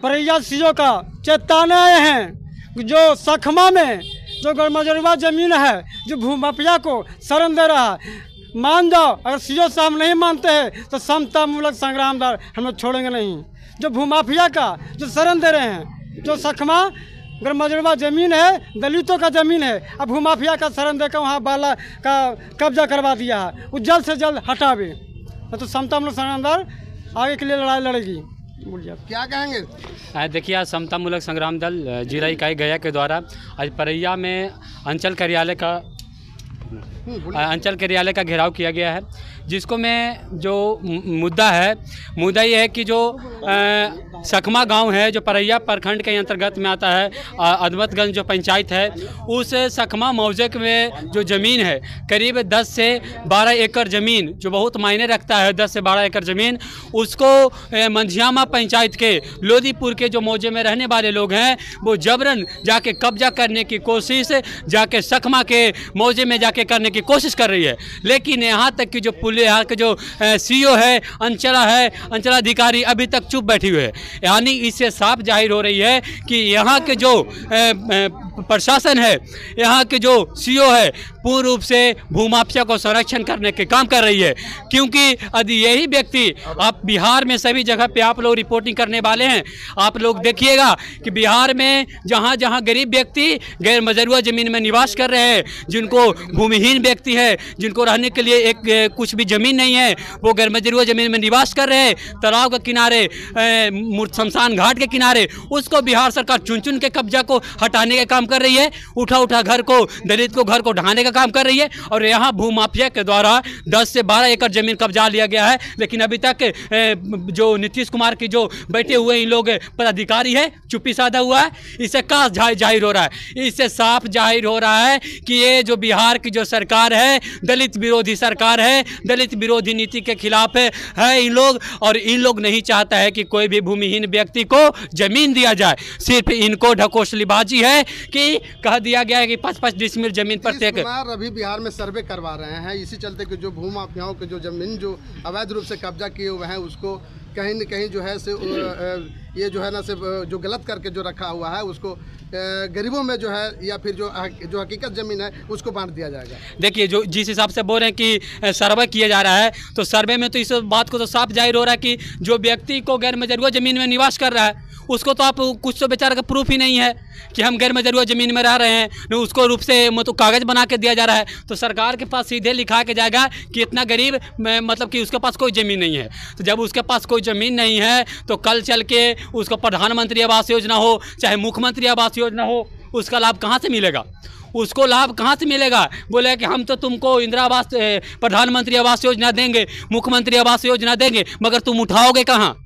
Paraiya CO का चेताने आए हैं जो सखमा में जो गरमजरुआ ज़मीन है, जो भूमाफिया को शरण दे रहा है, मान जाओ। अगर सीओ साहब नहीं मानते हैं तो समतामूलक संग्राम दल हम लोग छोड़ेंगे नहीं। जो भूमाफिया का जो शरण दे रहे हैं, जो सखमा गरमजरुआ ज़मीन है, दलितों का ज़मीन है, अब भूमाफिया का शरण देकर वहाँ बाला का कब्जा करवा दिया है, वो जल्द से जल्द हटावे, तो समतामूलक संग्राम दल आगे के लिए लड़ाई लड़ेगी। बोलिए क्या कहेंगे? देखिए, आज समतामूलक संग्राम दल जिला इकाई गया के द्वारा आज परैया में अंचल कार्यालय का घेराव किया गया है, जिसको में जो मुद्दा ये है कि जो सखमा गांव है जो परैया प्रखंड के अंतर्गत में आता है, अदमतगंज जो पंचायत है, उस सखमा मौजे में जो ज़मीन है करीब 10 से 12 एकड़ ज़मीन जो बहुत मायने रखता है, 10 से 12 एकड़ ज़मीन उसको मंझियामा पंचायत के लोदीपुर के जो मौजे में रहने वाले लोग हैं वो जबरन जाके कब्जा करने की कोशिश जाके सखमा के मौजे में जाके करने की कोशिश कर रही है। लेकिन यहाँ तक कि जो यहाँ के जो सीओ है, अंचलाधिकारी अभी तक चुप बैठी हुई है। यानी इससे साफ जाहिर हो रही है कि यहाँ के जो प्रशासन है, यहाँ के जो सीओ है, पूर्ण रूप से भूमाफिया को संरक्षण करने के काम कर रही है। क्योंकि यदि यही व्यक्ति, आप बिहार में सभी जगह पे आप लोग रिपोर्टिंग करने वाले हैं, आप लोग देखिएगा कि बिहार में जहाँ जहाँ गरीब व्यक्ति गैर मजरूआ ज़मीन में निवास कर रहे हैं, जिनको भूमिहीन व्यक्ति है, जिनको रहने के लिए एक कुछ भी ज़मीन नहीं है, वो गैर मजरूआ ज़मीन में निवास कर रहे हैं, तालाब के किनारे, शमशान घाट के किनारे, उसको बिहार सरकार चुन चुन के कब्जा को हटाने का काम कर रही है। उठा घर को, दलित को घर को ढहाने का काम कर रही है। और यहाँ भूमाफिया के द्वारा 10 से 12 एकड़ जमीन कब्जा लिया गया है। लेकिन अभी तक जो नीतीश कुमार की जो बैठे हुए इन लोग पदाधिकारी है, चुप्पी साधा हुआ है। इससे क्या जाहिर हो रहा है? इससे साफ जाहिर हो रहा है कि ये जो बिहार की जो सरकार है, दलित विरोधी सरकार है, दलित विरोधी नीति के खिलाफ है इन लोग। और इन लोग नहीं चाहता है कि कोई भी भूमिहीन व्यक्ति को जमीन दिया जाए। सिर्फ इनको ढकोसलीबाजी है कि कह दिया गया है कि 5-5 डिसमिल जमीन प्रत्येक। अभी बिहार में सर्वे करवा रहे हैं, इसी चलते कि जो भूमाफियाओं के जो जमीन जो अवैध रूप से कब्जा किए हुए हैं उसको कहीं न कहीं जो है से ये जो है ना से जो गलत करके जो रखा हुआ है उसको गरीबों में जो है या फिर जो हकीकत ज़मीन है उसको बांट दिया जाएगा। देखिए, जो जिस हिसाब से बोल रहे हैं कि सर्वे किया जा रहा है, तो सर्वे में तो इस बात को तो साफ जाहिर हो रहा है कि जो व्यक्ति को गैर मजरूआ ज़मीन में निवास कर रहा है उसको तो आप कुछ तो बेचारा का प्रूफ ही नहीं है कि हम गैर मजरूआ ज़मीन में रह रहे हैं, न उसको रूप से मतलब कागज़ बना के दिया जा रहा है। तो सरकार के पास सीधे लिखा के जाएगा कि इतना गरीब मतलब कि उसके पास कोई ज़मीन नहीं है। तो जब उसके पास कोई ज़मीन नहीं है तो कल चल के उसको प्रधानमंत्री आवास योजना हो चाहे मुख्यमंत्री आवास योजना हो, उसका लाभ कहाँ से मिलेगा? उसको लाभ कहाँ से मिलेगा? बोले कि हम तो तुमको इंदिरा आवास, प्रधानमंत्री आवास योजना देंगे, मुख्यमंत्री आवास योजना देंगे, मगर तुम उठाओगे कहाँ?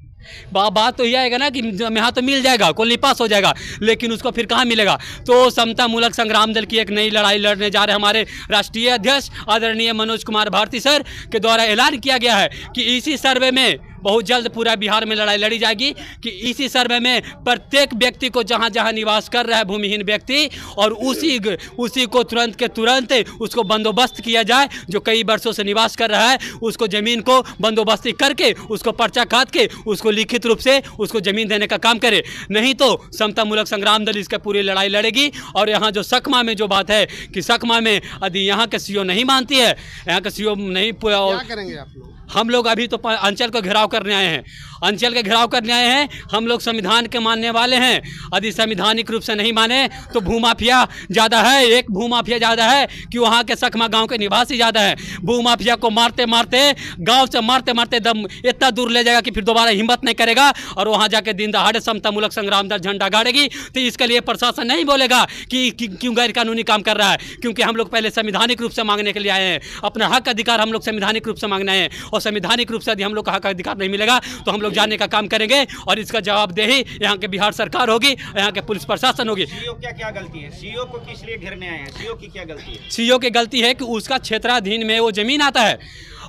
बात तो यह आएगा ना कि यहाँ तो मिल जाएगा, कोली पास हो जाएगा, लेकिन उसको फिर कहाँ मिलेगा? तो समतामूलक संग्राम दल की एक नई लड़ाई लड़ने जा रहे हमारे राष्ट्रीय अध्यक्ष आदरणीय मनोज कुमार भारती सर के द्वारा ऐलान किया गया है कि इसी सर्वे में बहुत जल्द पूरा बिहार में लड़ाई लड़ी जाएगी कि इसी सर्वे में प्रत्येक व्यक्ति को जहाँ जहाँ निवास कर रहा है भूमिहीन व्यक्ति, और उसी को तुरंत के तुरंत उसको बंदोबस्त किया जाए। जो कई वर्षों से निवास कर रहा है उसको ज़मीन को बंदोबस्ती करके उसको पर्चा काट के उसको लिखित रूप से उसको ज़मीन देने का काम करे। नहीं तो समतामूलक संग्राम दल इसका पूरी लड़ाई लड़ेगी। और यहाँ जो सखमा में जो बात है कि सखमा में यदि यहाँ के सीओ नहीं मानती है, यहाँ के सीओ नहीं पूरा, क्या करेंगे आप लोग? हम लोग अभी तो अंचल को घेराव करने आए हैं, अंचल के घेराव करने आए हैं। हम लोग संविधान के मानने वाले हैं। यदि संवैधानिक रूप से नहीं माने तो भूमाफिया ज़्यादा है, एक भूमाफिया ज़्यादा है कि वहाँ के सखमा गांव के निवासी ज़्यादा है। भूमाफिया को मारते मारते, गांव से मारते मारते दम इतना दूर ले जाएगा कि फिर दोबारा हिम्मत नहीं करेगा और वहाँ जाके दिन दहाड़े समतामूलक संग्राम दल झंडा गाड़ेगी। तो इसके लिए प्रशासन नहीं बोलेगा कि क्यों गैर कानूनी काम कर रहा है, क्योंकि हम लोग पहले संवैधानिक रूप से मांगने के लिए आए हैं। अपना हक अधिकार हम लोग संवैधानिक रूप से मांगना है, और संवैधानिक रूप से यदि हम लोग का हक अधिकार नहीं मिलेगा तो हम लोग जाने का काम करेंगे। और इसका जवाबदेही यहाँ के बिहार सरकार होगी, यहाँ के पुलिस प्रशासन होगी। सीओ क्या गलती है? सीओ को किस लिए घेरने आए हैं? सीओ की क्या गलती है? सीओ की गलती है कि उसका क्षेत्राधीन में वो जमीन आता है।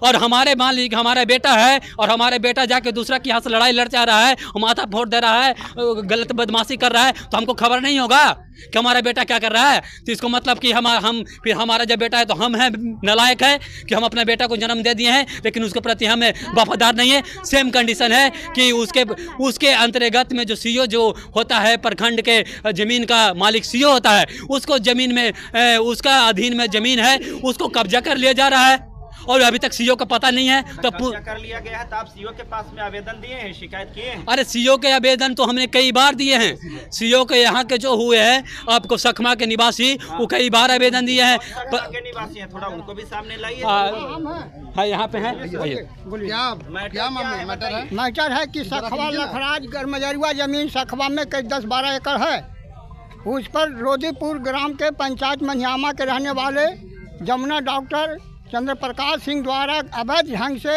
और हमारे मालिक हमारा बेटा है और हमारा बेटा जाके दूसरा के यहाँ से लड़ाई लड़ जा रहा है, माथा फोड़ दे रहा है, गलत बदमाशी कर रहा है, तो हमको खबर नहीं होगा कि हमारा बेटा क्या कर रहा है? तो इसको मतलब कि फिर हमारा जब बेटा है तो हम हैं नालायक है कि हम अपने बेटा को जन्म दे दिए हैं लेकिन उसके प्रति हमें वफादार नहीं है। सेम कंडीशन है कि उसके अंतर्गत में जो सीओ जो होता है प्रखंड के जमीन का मालिक सीओ होता है, उसको जमीन में उसका अधीन में जमीन है, उसको कब्जा कर लिया जा रहा है और अभी तक सीओ का पता नहीं है। तो कब्जा कर लिया गया है, तो आप सीओ के पास में आवेदन दिए हैं, शिकायत किए हैं? अरे सीओ के आवेदन तो हमने कई बार दिए हैं। सीओ के यहाँ के जो हुए हैं आपको सखमा के निवासी, वो कई बार आवेदन दिए हैं। के निवासी हैं, थोड़ा उनको भी सामने लाइए। हाँ यहाँ पे हैं, क्या मैटर है? मैटर है कि सखवा लखराज गरमजरुआ जमीन सखवा में कई 10-12 एकड़ है। उस पर रोदीपुर ग्राम के पंचायत मनियामा के रहने वाले जमुना डॉक्टर चंद्र प्रकाश सिंह द्वारा अवैध ढंग से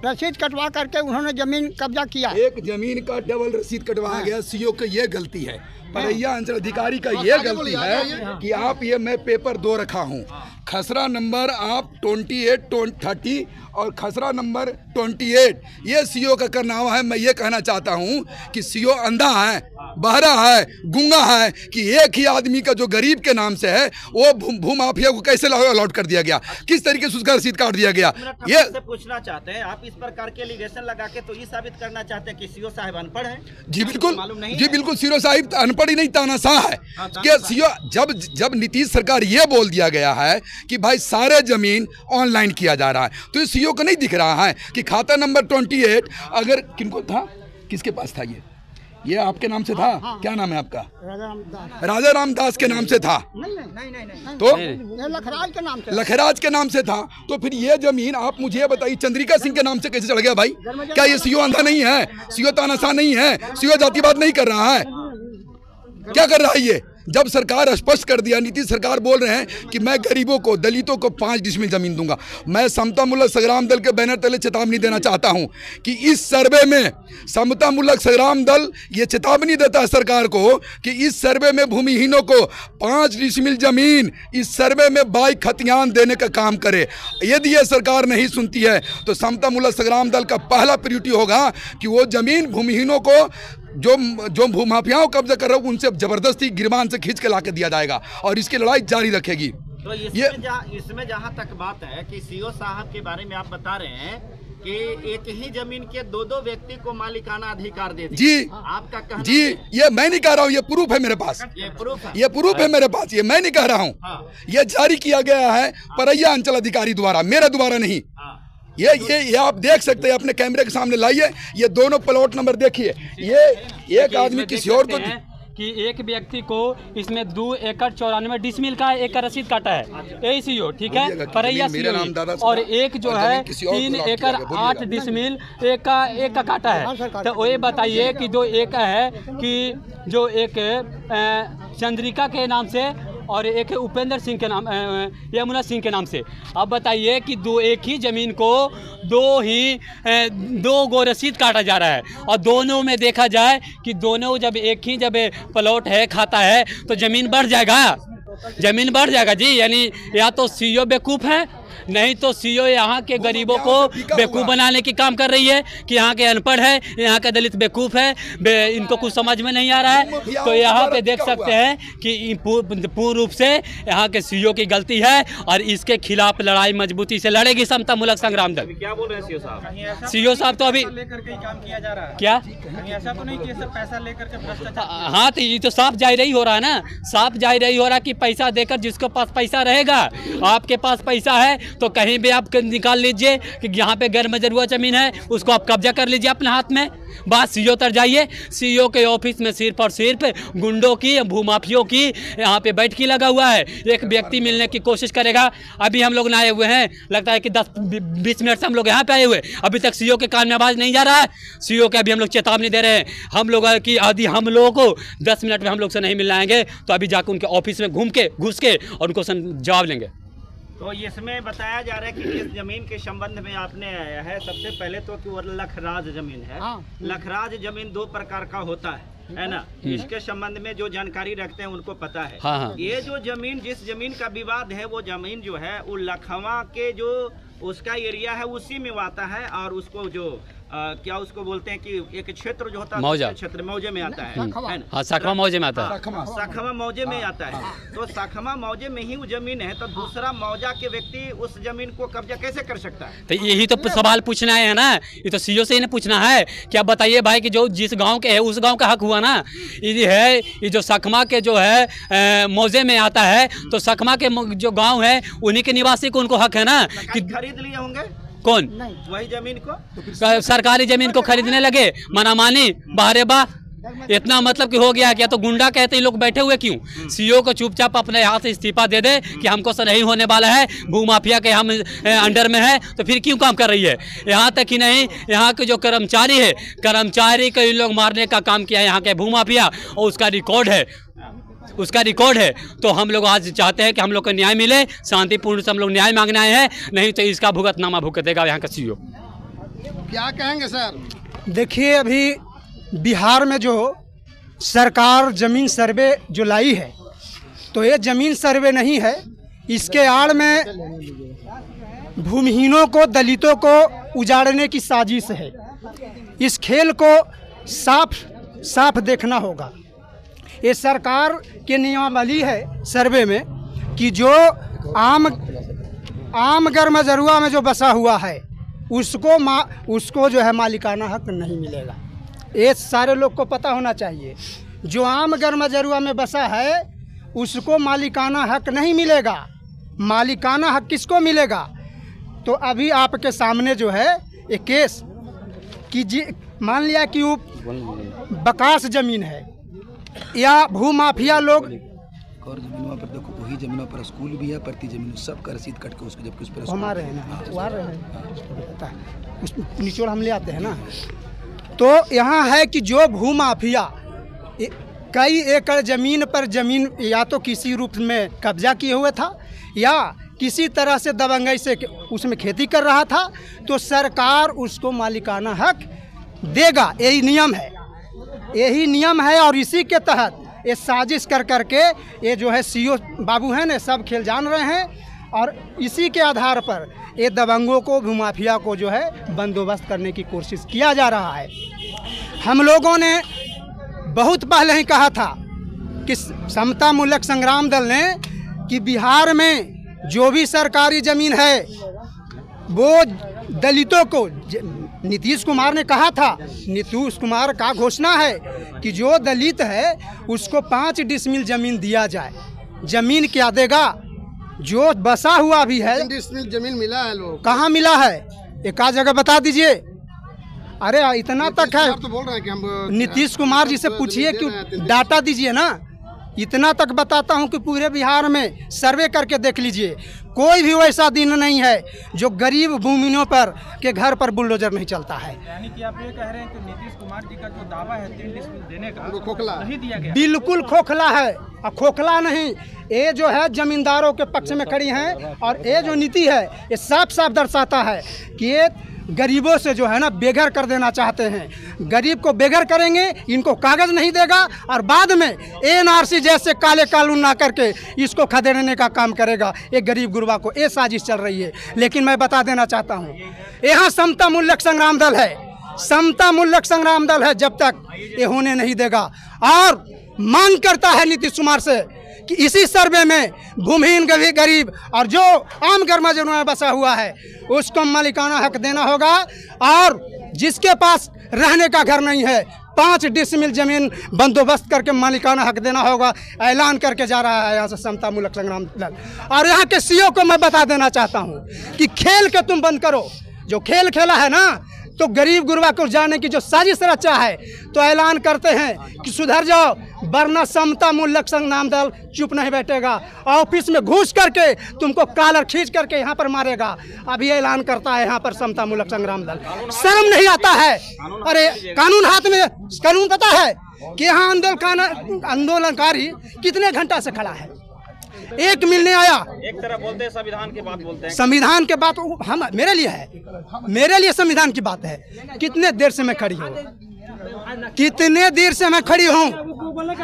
रसीद कटवा करके उन्होंने जमीन कब्जा किया। एक जमीन का डबल रसीद कटवाया गया। सीओ की ये गलती है, परैया अंचल अधिकारी का ये गलती है कि आप ये मैं पेपर 2 रखा हूँ, खसरा नंबर आप 28-30 और खसरा नंबर 28, ये सीओ का करनामा है। मैं ये कहना चाहता हूँ कि सीओ अंधा है, बहरा है, गूंगा है कि एक ही आदमी का जो गरीब के नाम से है वो भूमाफिया को कैसे अलॉट कर दिया गया, किस तरीके से उसका रसीद काट दिया गया। ये से पूछना चाहते हैं आप, इस प्रकार के एलिगेशन लगा के तो ये साबित करना चाहते हैं कि सीओ साहब अनपढ़ हैं? जी बिल्कुल, जी बिल्कुल, सीओ साहिब अनपढ़ ही नहीं तानाशाह है कि सीओ जब नीतीश सरकार ये बोल दिया गया है कि भाई सारे जमीन ऑनलाइन किया जा रहा है, तो सीओ को नहीं दिख रहा है कि खाता नंबर 28 अगर किनको था, किसके पास था, ये आपके नाम से था? क्या नाम है आपका? राजा रामदास के नाम से था। नहीं। तो लखराज के नाम से, लखराज के नाम से था। तो फिर ये जमीन आप मुझे बताइए चंद्रिका सिंह के नाम से कैसे चढ़ गया भाई? क्या ये सीओ अंधा नहीं है? सीओ तानाशाह नहीं है? सीओ जातिवाद नहीं कर रहा है? क्या कर रहा है ये? जब सरकार स्पष्ट कर दिया, नीतीश सरकार बोल रहे हैं कि मैं गरीबों को, दलितों को 5 डिसमिल जमीन दूंगा। मैं समता मूलक संग्राम दल के बैनर तले चेतावनी देना चाहता हूं कि इस सर्वे में समता मूलक संग्राम दल ये चेतावनी देता है सरकार को कि इस सर्वे में भूमिहीनों को 5 डिसमिल जमीन इस सर्वे में 22 खतियान देने का काम करे। यदि ये सरकार नहीं सुनती है तो समता मूलक संग्राम दल का पहला प्रायोरिटी होगा कि वो जमीन भूमिहीनों को जो भूमाफियाओं कब्जा कर रहे हो उनसे जबरदस्ती गिरबान से खींच के ला के दिया जाएगा और इसकी लड़ाई जारी रखेगी। तो इसमें जहाँ तक बात है कि सीओ साहब के बारे में आप बता रहे हैं कि एक ही जमीन के 2 व्यक्ति को मालिकाना अधिकार दे दिया। जी आपका कहना जी, ये मैं नहीं कह रहा हूँ, ये प्रूफ है मेरे पास, ये प्रूफ है, ये प्रूफ है मेरे पास, ये मैं नहीं कह रहा हूँ। ये जारी किया गया है परैया अंचल अधिकारी द्वारा, मेरे द्वारा नहीं। ये आप देख सकते हैं, अपने कैमरे के सामने लाइए, ये दोनों प्लॉट नंबर देखिए। ये एक आदमी किसी और को कि एक व्यक्ति को इसमें 2 एकड़ 94 डिसमिल का एक का रसीद काटा है, यही सीओ, ठीक है, परैया सीओ, और एक जो है 3 एकड़ 8 डिसमिल एक का काटा है। तो ये बताइए कि जो एक है कि जो एक चंद्रिका के नाम से और एक उपेंद्र सिंह के नाम, यमुना सिंह के नाम से, अब बताइए कि एक ही ज़मीन को 2 गो रसीद काटा जा रहा है और दोनों में देखा जाए कि दोनों जब एक ही जब प्लॉट है खाता है तो ज़मीन बढ़ जाएगा, ज़मीन बढ़ जाएगा जी। यानी या तो सीओ बेवकूफ़ है, नहीं तो सीओ यहाँ के गरीबों को बेवकूफ़ बनाने की काम कर रही है कि यहाँ के अनपढ़ है, यहाँ के दलित बेवकूफ़ है, इनको कुछ समझ में नहीं आ रहा है। तो यहाँ पे देख सकते हैं कि पूर्ण रूप से यहाँ के सीओ की गलती है और इसके खिलाफ लड़ाई मजबूती से लड़ेगी समता मूलक संग्राम दल। क्या बोल रहे हैं सीओ साहब? सीओ साहब तो अभी लेकर के काम किया जा रहा है, क्या ऐसा तो नहीं कि सब पैसा लेकर के भ्रष्टाचार? हाँ, तो ये तो साफ जाहिर ही हो रहा है ना, साफ जाहिर ही हो रहा है कि पैसा देकर जिसके पास पैसा रहेगा, आपके पास पैसा है तो कहीं भी आप निकाल लीजिए कि यहाँ पे गैर मजरूआ जमीन है, उसको आप कब्जा कर लीजिए अपने हाथ में। बात सीओ तर जाइए, सीओ के ऑफिस में सिर्फ और सिर्फ गुंडों की, भूमाफियों की यहाँ पे बैठकी लगा हुआ है। एक व्यक्ति मिलने की कोशिश करेगा, अभी हम लोग ना आए हुए हैं, लगता है कि 10-20 मिनट से हम लोग यहाँ पे आए हुए, अभी तक सीओ के कान में आवाज़ नहीं जा रहा है। सीओ के अभी हम लोग चेतावनी दे रहे हैं, हम लोग की यदि हम लोगों को 10 मिनट में हम लोग से नहीं मिल आएंगे तो अभी जाकर उनके ऑफिस में घुस के और उनको जवाब लेंगे। तो इसमें बताया जा रहा है कि जिस जमीन के संबंध में आपने आया है, सबसे पहले तो कि वो लखराज जमीन है। लखराज जमीन 2 प्रकार का होता है ना, इसके संबंध में जो जानकारी रखते हैं उनको पता है। हाँ। ये जो जमीन, जिस जमीन का विवाद है, वो जमीन जो है वो लखवा के जो उसका एरिया है उसी में आता है, और उसको जो क्या उसको बोलते हैं कि एक क्षेत्र जो होता है मौजा क्षेत्र मौजे में आता है ना? हाँ, सखमा मौजे में आता है। सखमा मौजे में आता है। तो सखमा मौजे में ही वो जमीन है, तो दूसरा मौजा के व्यक्ति उस जमीन को कब्जा कैसे कर सकता है? तो यही तो सवाल पूछना है ना, ये तो सीओ से ही पूछना है। क्या बताइए भाई कि जो जिस गांव के है उस गांव का हक हुआ ना। ये है ये जो सखमा के जो है मौजे में आता है, तो सखमा के जो गाँव है उन्हीं के निवासी को उनको हक है ना कि खरीद लिए होंगे। कौन? वही जमीन को सरकारी जमीन को खरीदने लगे, मनामानी बाहरे बा इतना मतलब कि हो गया। क्या तो गुंडा कहते हैं लोग बैठे हुए क्यों? सीओ को चुपचाप अपने हाथ से इस्तीफा दे दे कि हमको से नहीं होने वाला है, भूमाफिया के हम अंडर में है, तो फिर क्यों काम कर रही है? यहाँ तक ही नहीं, यहाँ के जो कर्मचारी है, कर्मचारी को इन लोग मारने का काम किया है यहाँ के भूमाफिया, और उसका रिकॉर्ड है। तो हम लोग आज चाहते हैं कि हम लोग को न्याय मिले, शांतिपूर्ण से हम लोग न्याय मांगने आए हैं, नहीं तो इसका भुगतनामा भुगतेगा यहाँ का सीओ। क्या कहेंगे सर? देखिए, अभी बिहार में जो सरकार ज़मीन सर्वे जो लाई है, तो ये ज़मीन सर्वे नहीं है, इसके आड़ में भूमिहीनों को, दलितों को उजाड़ने की साजिश है। इस खेल को साफ देखना होगा। ये सरकार के नियमावली है सर्वे में कि जो आम गर्मजरुआ में जो बसा हुआ है उसको जो है मालिकाना हक नहीं मिलेगा। ये सारे लोग को पता होना चाहिए। जो आम गर्मजरुआ में बसा है उसको मालिकाना हक नहीं मिलेगा। मालिकाना हक किसको मिलेगा? तो अभी आपके सामने जो है एक केस कि मान लिया कि वो बकास ज़मीन है या भूमाफिया लोग, और जमीनों पर देखो, वही जमीनों पर स्कूल भी है, प्रति जमीन सब का रसीद कट के उसके जब कुछ पर हमारे हैं ना, वो आ रहे हैं, उस निचोड़ हम ले आते हैं ना। तो यहाँ है कि जो भूमाफिया कई एकड़ ज़मीन पर ज़मीन या तो किसी रूप में कब्जा किए हुए था या किसी तरह से दबंगई से उसमें खेती कर रहा था, तो सरकार उसको मालिकाना हक देगा। यही नियम है और इसी के तहत ये साजिश कर करके ये जो है सीओ बाबू हैं ना, सब खेल जान रहे हैं, और इसी के आधार पर ये दबंगों को, भूमाफिया को जो है बंदोबस्त करने की कोशिश किया जा रहा है। हम लोगों ने बहुत पहले ही कहा था कि समता मूलक संग्राम दल ने कि बिहार में जो भी सरकारी ज़मीन है वो दलितों को, नीतीश कुमार ने कहा था, नीतीश कुमार का घोषणा है कि जो दलित है उसको 5 डिसमिल ज़मीन दिया जाए। ज़मीन क्या देगा? जो बसा हुआ भी है। 3 डिसमिल ज़मीन मिला है लोग, कहाँ मिला है? एक आध जगह बता दीजिए। अरे इतना तक है, तो बोल रहे हैं कि हम नीतीश कुमार जी से पूछिए कि डाटा दीजिए ना। इतना तक बताता हूं कि पूरे बिहार में सर्वे करके देख लीजिए, कोई भी वैसा दिन नहीं है जो गरीब भूमियों पर के घर पर बुलडोजर नहीं चलता है। यानी कि आप ये कह रहे हैं कि नीतीश कुमार जी का जो दावा है 3 डिसमिल देने का, वो खोखला नहीं दिया गया। बिल्कुल खोखला है, और खोखला नहीं, ये जो है जमींदारों के पक्ष में खड़ी हैं, और ये जो नीति है ये साफ साफ दर्शाता है कि ये गरीबों से जो है ना बेघर कर देना चाहते हैं। गरीब को बेघर करेंगे, इनको कागज नहीं देगा, और बाद में एनआरसी जैसे काले कानून ना करके इसको खदेड़ने का काम करेगा। एक गरीब गुरबा को ये साजिश चल रही है। लेकिन मैं बता देना चाहता हूँ, यहाँ समता मूलक संग्राम दल है, समता मूलक संग्राम दल है, जब तक ये होने नहीं देगा। और मांग करता है नीतीश कुमार से कि इसी सर्वे में भूमिहीन गरीब और जो आम गर्मजरुआ में बसा हुआ है उसको मालिकाना हक देना होगा, और जिसके पास रहने का घर नहीं है 5 डिसमिल जमीन बंदोबस्त करके मालिकाना हक देना होगा। ऐलान करके जा रहा है यहाँ से समता मूलक संग्राम दल। और यहाँ के सीओ को मैं बता देना चाहता हूँ कि खेल के तुम बंद करो। जो खेल खेला है ना, तो गरीब गुरबा को जाने की जो साजिश रचा है, तो ऐलान करते हैं कि सुधर जाओ, वरना समता मूलक संग्राम दल चुप नहीं बैठेगा, ऑफिस में घुस करके तुमको कॉलर खींच करके यहाँ पर मारेगा। अभी ऐलान करता है यहाँ पर समता मूलक संग्राम दल। शर्म नहीं आता है? अरे कानून हाथ में, कानून पता है कि यहाँ आंदोलनकारी कितने घंटा से खड़ा है, एक मिलने आया। एक तरह बोलते हैं संविधान की बात बोलते हैं, संविधान के बात हम मेरे लिए है, मेरे लिए संविधान की बात है। कितने देर से मैं खड़ी हूँ, कितने देर से मैं खड़ी हूँ,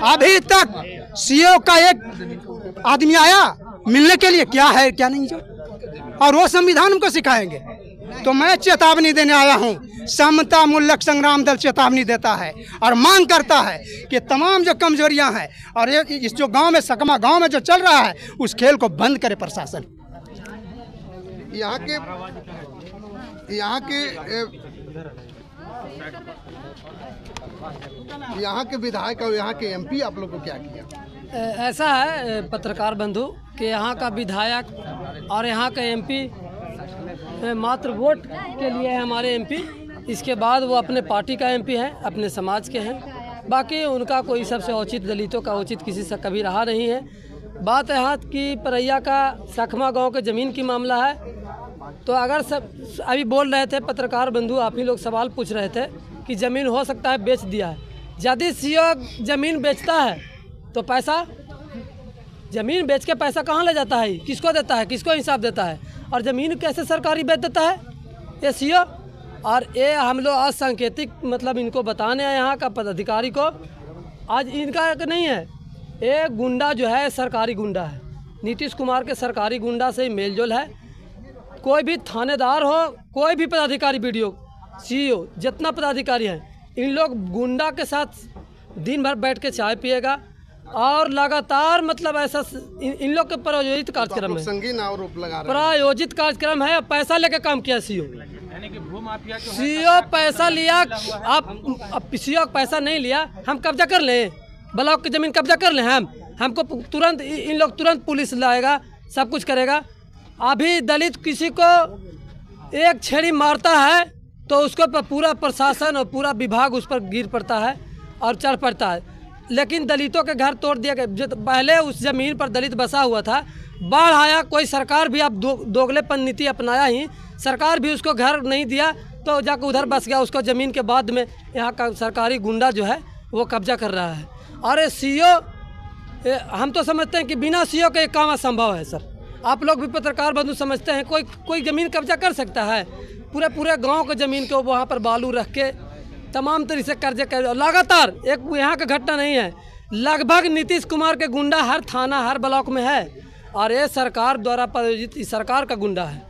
अभी तक सीओ का एक आदमी आया मिलने के लिए, क्या है क्या नहीं जो, और वो संविधान हमको सिखाएंगे। तो मैं चेतावनी देने आया हूँ, समता मूलक संग्राम दल चेतावनी देता है और मांग करता है कि तमाम जो कमजोरियाँ हैं और इस जो गांव में सकमा गांव में जो चल रहा है उस खेल को बंद करे प्रशासन। यहाँ के विधायक और यहाँ के एमपी आप लोग को क्या किया? ऐसा है पत्रकार बंधु कि यहाँ का विधायक और यहाँ का एमपी मात्र वोट के लिए है हमारे एमपी। इसके बाद वो अपने पार्टी का एमपी है, अपने समाज के हैं। बाकी उनका कोई सबसे औचित दलितों का औचित किसी से कभी रहा नहीं है। बात यहाँ की परैया का सखमा गांव के ज़मीन की मामला है। तो अगर सब अभी बोल रहे थे पत्रकार बंधु, आप ही लोग सवाल पूछ रहे थे कि ज़मीन हो सकता है बेच दिया है। यदि सीओ ज़मीन बेचता है तो पैसा, ज़मीन बेच के पैसा कहाँ ले जाता है, किसको देता है, किसको हिसाब देता है? और ज़मीन कैसे सरकारी बेच देता है ये सीओ? और ये हम लोग आज सांकेतिक मतलब इनको बताने हैं यहाँ का पदाधिकारी को। आज इनका नहीं है, ये गुंडा जो है सरकारी गुंडा है, नीतीश कुमार के सरकारी गुंडा से ही मेलजोल है। कोई भी थानेदार हो, कोई भी पदाधिकारी, बीडीओ, सीईओ, जितना पदाधिकारी हैं, इन लोग गुंडा के साथ दिन भर बैठ के चाय पिएगा और लगातार मतलब ऐसा इन लोग के प्रायोजित कार्यक्रम है, संगीन आरोप लगा रहे हैं। प्रायोजित कार्यक्रम है। पैसा लेके काम किया सीईओ, सीईओ पैसा लिया। आप सीईओ पैसा नहीं लिया, हम कब्जा कर लें, ब्लॉक की ज़मीन कब्जा कर लें, हमको तुरंत इन लोग तुरंत पुलिस लाएगा, सब कुछ करेगा। अभी दलित किसी को एक छेड़ी मारता है तो उसको पूरा प्रशासन और पूरा विभाग उस पर गिर पड़ता है और चढ़ पड़ता है। लेकिन दलितों के घर तोड़ दिया गया। जो पहले उस ज़मीन पर दलित बसा हुआ था, बाढ़ आया, कोई सरकार भी अब दोगलेपन नीति अपनाया ही, सरकार भी उसको घर नहीं दिया तो जाकर उधर बस गया। उसको ज़मीन के बाद में यहाँ का सरकारी गुंडा जो है वो कब्जा कर रहा है। और ये सीईओ, हम तो समझते हैं कि बिना सीईओ के काम असंभव है सर। आप लोग भी पत्रकार बंधु समझते हैं कोई ज़मीन कब्जा कर सकता है? पूरे गांव के ज़मीन को वहाँ पर बालू रख के तमाम तरीके से कर्जे कर लगातार, एक यहाँ का घटना नहीं है, लगभग नीतीश कुमार के गुंडा हर थाना हर ब्लॉक में है और ये सरकार द्वारा प्रायोजित सरकार का गुंडा है।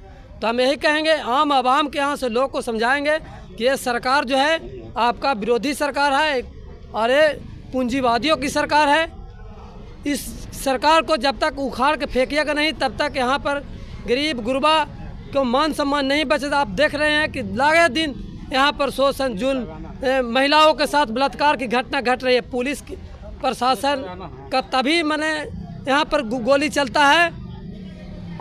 तो हम यही कहेंगे, आम आवाम के यहाँ से लोग को समझाएंगे कि ये सरकार जो है आपका विरोधी सरकार है और ये पूंजीवादियों की सरकार है। इस सरकार को जब तक उखाड़ के फेंकिएगा नहीं तब तक यहाँ पर गरीब गुरबा को मान सम्मान नहीं बचेगा। आप देख रहे हैं कि लागे दिन यहाँ पर शोषण, जुल्म, महिलाओं के साथ बलात्कार की घटना घट रही है। पुलिस प्रशासन का तभी मैंने यहाँ पर गोली चलता है,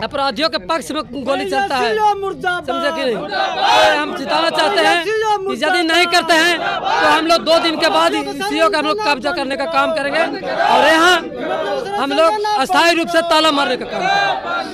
अपराधियों के पक्ष में गोली चलता है, समझे कि नहीं? तो हम जिताना चाहते हैं कि यदि नहीं करते हैं तो हम लोग 2 दिन के बाद सीईओ का हम लोग कब्जा करने का काम करेंगे और यहाँ हम लोग अस्थायी रूप से ताला मारने का काम करेंगे।